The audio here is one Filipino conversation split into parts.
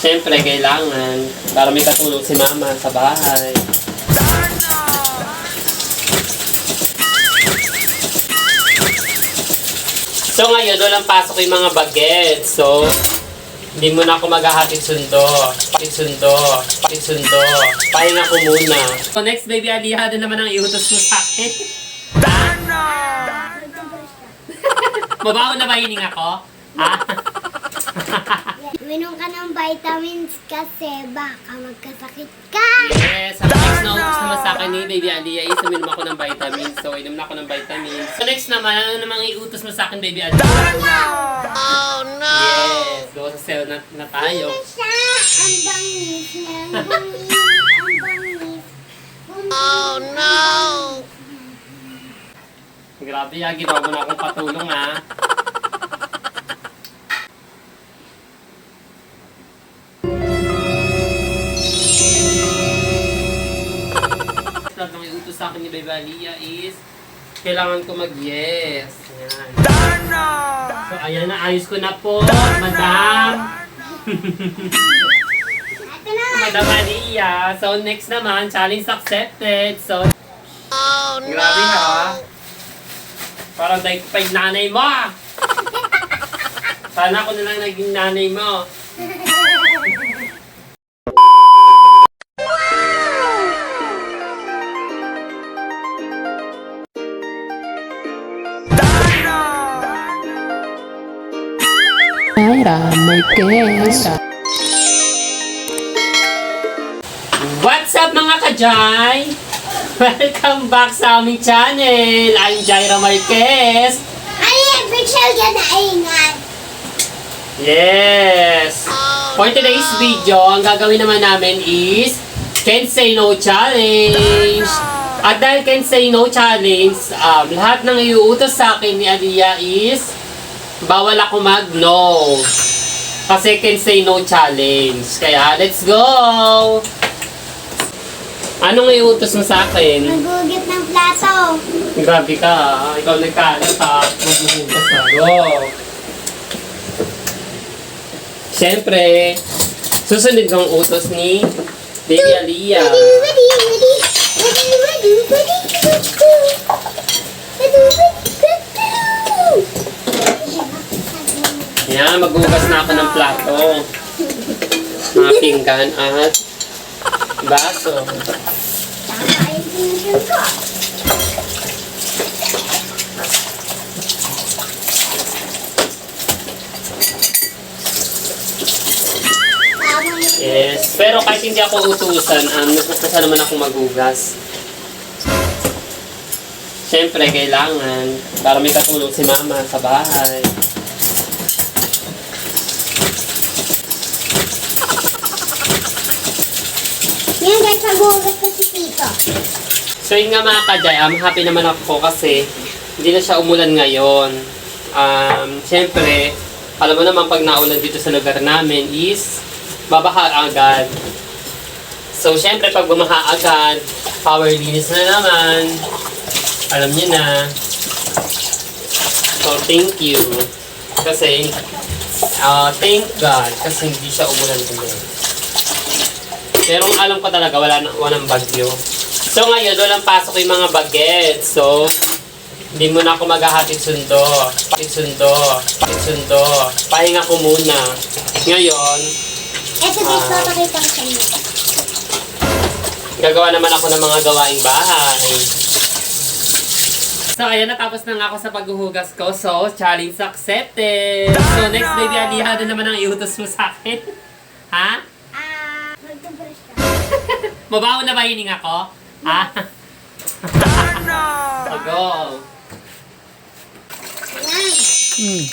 Siyempre, kailangan para may katulong si mama sa bahay. So ngayon, walang pasok yung mga bagets. So, hindi mo na ako maghahatid sundo. Pahinga ko muna. So next, baby Aliyah, din naman ang iutos mo sa akin. Mabaho na ba hininga ko? Ha? Minom ka ng vitamins kasi baka magkasakit ka. Yes, ang next na utos naman sa akin ni baby Aliyah is uminom ako ng vitamins. So, inom na ako ng vitamins. So next naman, ano namang iutos mo sa akin, baby Aliyah? Oh no! Yes, go sa cell na tayo. Siya, ang bangis niya. Ang bangis. Oh no! Grabe, ginawa mo na akong patulong, ha? Lahat ng iutos sa akin ni Baby Aliyah is kailangan ko mag-yes. Ayan. So, ayan na. Ayos ko na po, madam. Ito na. Madam Aliyah. So, next naman, challenge accepted. So, grabe ha. Parang dahil pa yung nanay mo. Sana ako na lang naging nanay mo. What's up mga kajay? Welcome back sa aming channel. I'm Jaira Marquez. Ay, official ka na ingat. Yes! For today's video, ang gagawin naman namin is Can't Say No Challenge. At dahil Can't Say No Challenge, lahat ng iuutos sa akin ni Aliyah is bawal ako mag-no. Kasi Can't Say No Challenge. Kaya, let's go! Anong iutos mo sa akin? Magugit ng plato. Grabe ka, ha? Ikaw nagkalat, ha? Magbubugas na. Go! Siyempre, susunod kang utos ni Baby Aliyah. Yan, maghugas na ako ng plato. Mga pinggan at baso. Tama yung pinsan ko. Yes, pero kahit hindi ako utusan, nagpupusan naman ako maghugas. Siyempre, kailangan para may katulong si mama sa bahay. Yan guys, maghugas ko si Tito. So yun nga mga kajay, happy naman ako kasi hindi na siya umulan ngayon. Siyempre, alam mo naman pag naulan dito sa lugar namin is babaha agad. So siyempre pag bumaha agad, power linis na naman. Alam niyo na. So thank you. Kasi, thank God kasi hindi siya umulan ngayon. Pero ang alam ko talaga, walang bagyo. So ngayon, walang pasok yung mga bagets. So, hindi mo na ako maghahatid sundo. Pahinga ko muna. Ngayon, Eto guys, papakita ko sa inyo. gagawa naman ako ng mga gawaing bahay. So, ayan, natapos na nga ako sa paghuhugas ko. So, challenge accepted. So, next, Baby Aliyah, din naman ang iutos mo sa akin. Ha? Magtubrush ka. Mabaho na ba hininga ko? Ha? So, go. Yan.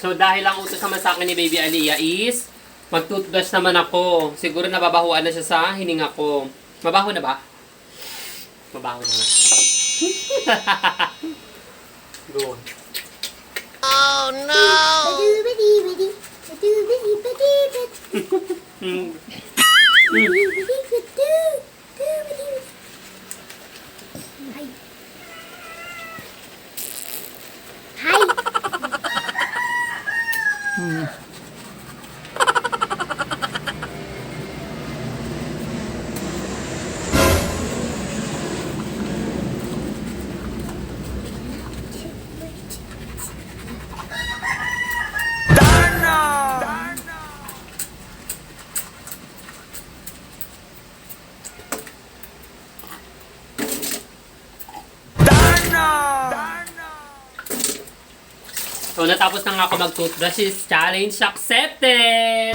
So, dahil ang utos naman sa akin ni Baby Aliyah is mag-toothbrush naman ako. Siguro nababahuan na siya sa hininga ko. Mabaho na ba? Mabaho na. Go. Oh no! Hi! natapos na nga ako mag-toothbrush is challenge accepted!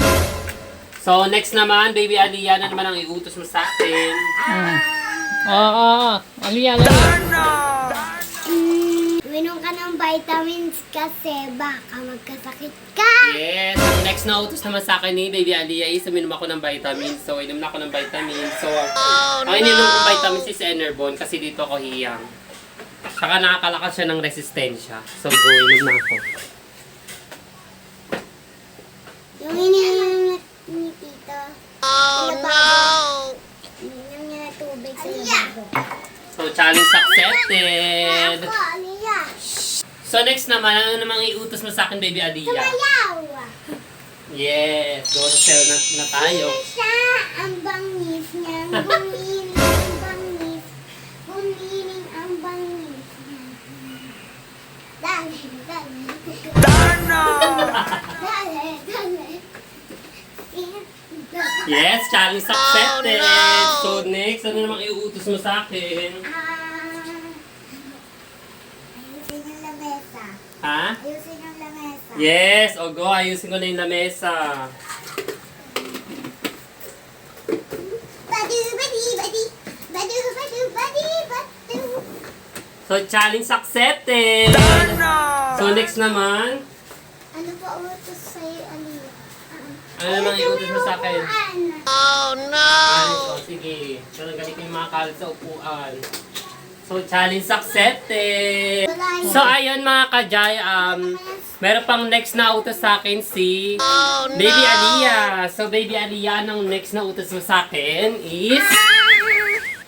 So, next naman, baby Aliyah, na naman ang iutos mo sa akin. Oo. Aliyah, Aliyah. Minom ka ng vitamins kasi baka magkasakit ka. Yes, ang next na utos naman sa akin ni baby Aliyah is uminom ako ng vitamins. So, inom na ako ng vitamins. So, ang ininom kong vitamins is Enervon kasi dito ako hiyang. Saka nakakalakas siya ng resistensya. So, go, inom na ako. Yung ininom ni Tito. Oh no! Ininom niya na tubig sa lababo. So, challenge accepted! Ako, Aliyah. So, next naman, ano namang iutos mo sa akin, baby Aliyah? Sumayaw! Yes, go sa cell na tayo. Ito siya ang bangis niya. Gumiling ang bangis. Gumiling ang bangis niya. Dali, dali. Dali, dali. Yes, challenge accepted! So, next, ano namang iutos mo sa akin? Ayusin yung lamesa. Ha? Ayusin yung lamesa. Yes, o go, ayusin ko na yung lamesa. Badu, badi, badi. Badu, badu, badi, badu. So, challenge accepted! So, next naman, Ano pa utos sa'yo, Aliyah? ano namang iutos mo sa akin? Upuan. So, sige. Tanggalin ko yung mga kalat sa upuan. So, challenge accepted! Wala yun. So, ayun mga kajay, meron pang next na utos sa akin si Baby Aliyah. So, Baby Aliyah, anong next na utos mo sa akin is...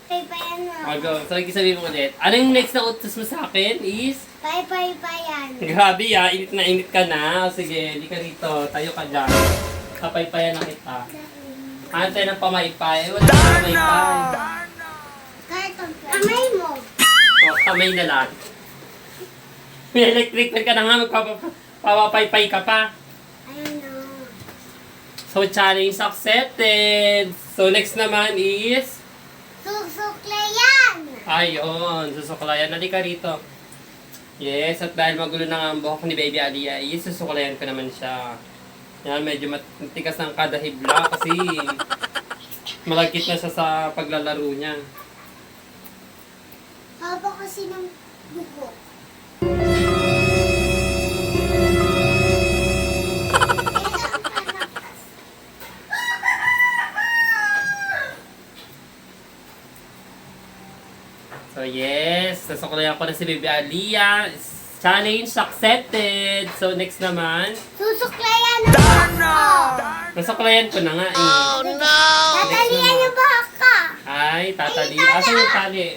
Pay-payan mo. Go. So, sabihin mo ulit. Ano yung next na utos mo sa akin is... Pay-payan. Grabe init na init ka na. O, sige, di ka rito. Tayo ka dyan. Kapaypayan na kita. Ano tayo ng pamaypay? Wala ng pamaypay. Karton. Kamay mo. O, kamay na lang. May electric fan ka na nga. Magpapaypay ka pa. Ayun o. So, challenge accepted. So, next naman is... Susuklayan. Ayun, susuklayan. Halika rito. Yes, at dahil magulo na nga ang buhok ni Baby Aliyah, susuklayan ko naman siya. Yan, medyo matigas ng kada hibla kasi malagkit na siya sa paglalaro niya. Haba kasi ng buhok. So yes, susuklayan ko na si Baby Aliyah. Challenge accepted. So next naman, Susuklayan ang buhok ko. nasuklayan ko na nga eh. Tatalian yung buhok ko. Ay, tatali. Asan yung tali?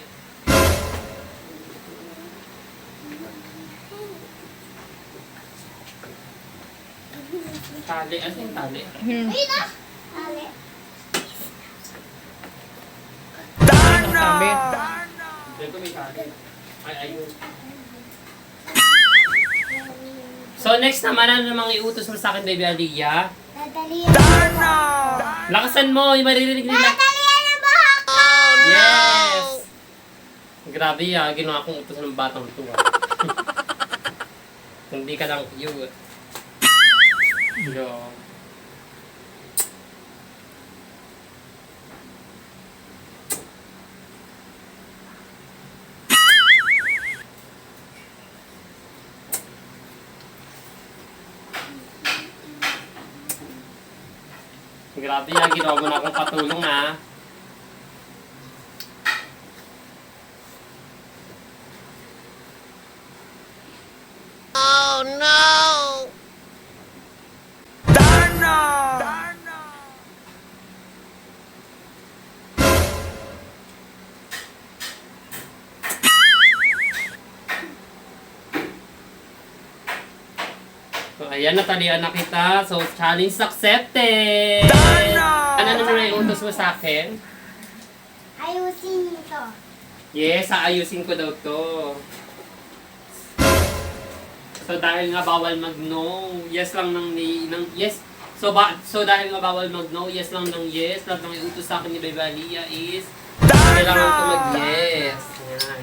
Tali, asan yung tali? Ayun o. Tali. Sabi. Dito may tali. Ay, ayun. So next naman, ano namang iutos mo sa akin, Baby Aliyah? Tatalian yung buhok ko. Lakasan mo, yung maririnig nila. Tatalian yung buhok ko. Yes! Grabe ginawa kong utos ng batang tuwa. Hindi ka lang cute. Yo. Grabe ginawa mo na akong patulong ha. So, ayan, natalian na kita. So, challenge accepted! Ano naman yung utos mo sa akin? Ayusin ito. Yes, aayusin ko daw to. So, dahil nga bawal mag-no, yes lang ng yes. So, dahil nga bawal mag-no, yes lang ng yes. Lahat ng iutos sa akin ni Baby Aliyah is kailangan ko mag-yes. Ayan.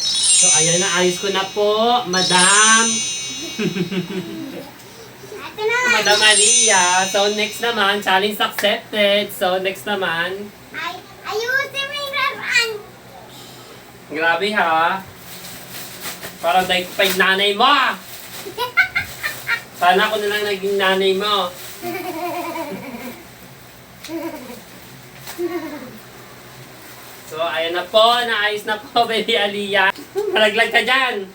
So, ayan na. Ayos ko na po, Madam Ito na. Madam Aliyah. So, next naman, challenge accepted. So, next naman, Ay, ayusin mo yung laruan. grabe ha. Parang dahil ko pa yung nanay mo. Sana ako na lang naging nanay mo. So, ayan na po. Naayos na po, baby Aliyah. Malaglag ka dyan.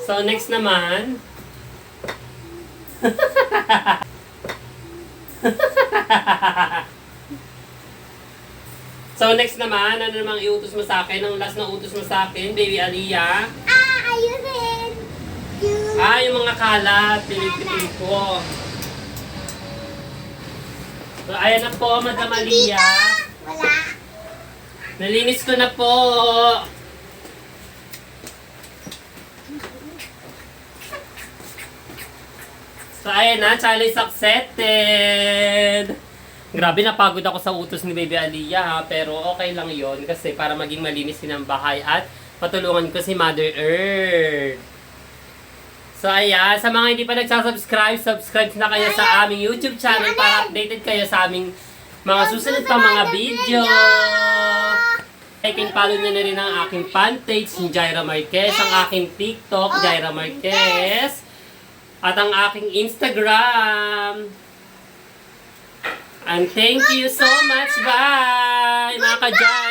So, next naman. So, next naman, ano namang iutos mo sa akin? Ang last na utos mo sa akin, baby Aliyah. Ayusin. Yung mga kalat, pinipipin ko. So, ayan na po, Madam Aliyah. Wala. Nalinis ko na po. So, ayan na, challenge accepted. Grabe, napagod ako sa utos ni Baby Aliyah ha, pero okay lang yon kasi para maging malinis din ang bahay at matulungan ko si Mother Earth. So, ayan, sa mga hindi pa nagsasubscribe, subscribe na kayo sa aming YouTube channel para updated kayo sa aming mga susunod pa mga video. Like and follow nyo na rin ang aking fan page, si Jaira Marquez, ang aking TikTok, Jaira Marquez, at ang aking Instagram. And thank you so much. Bye, mga ka-Jai!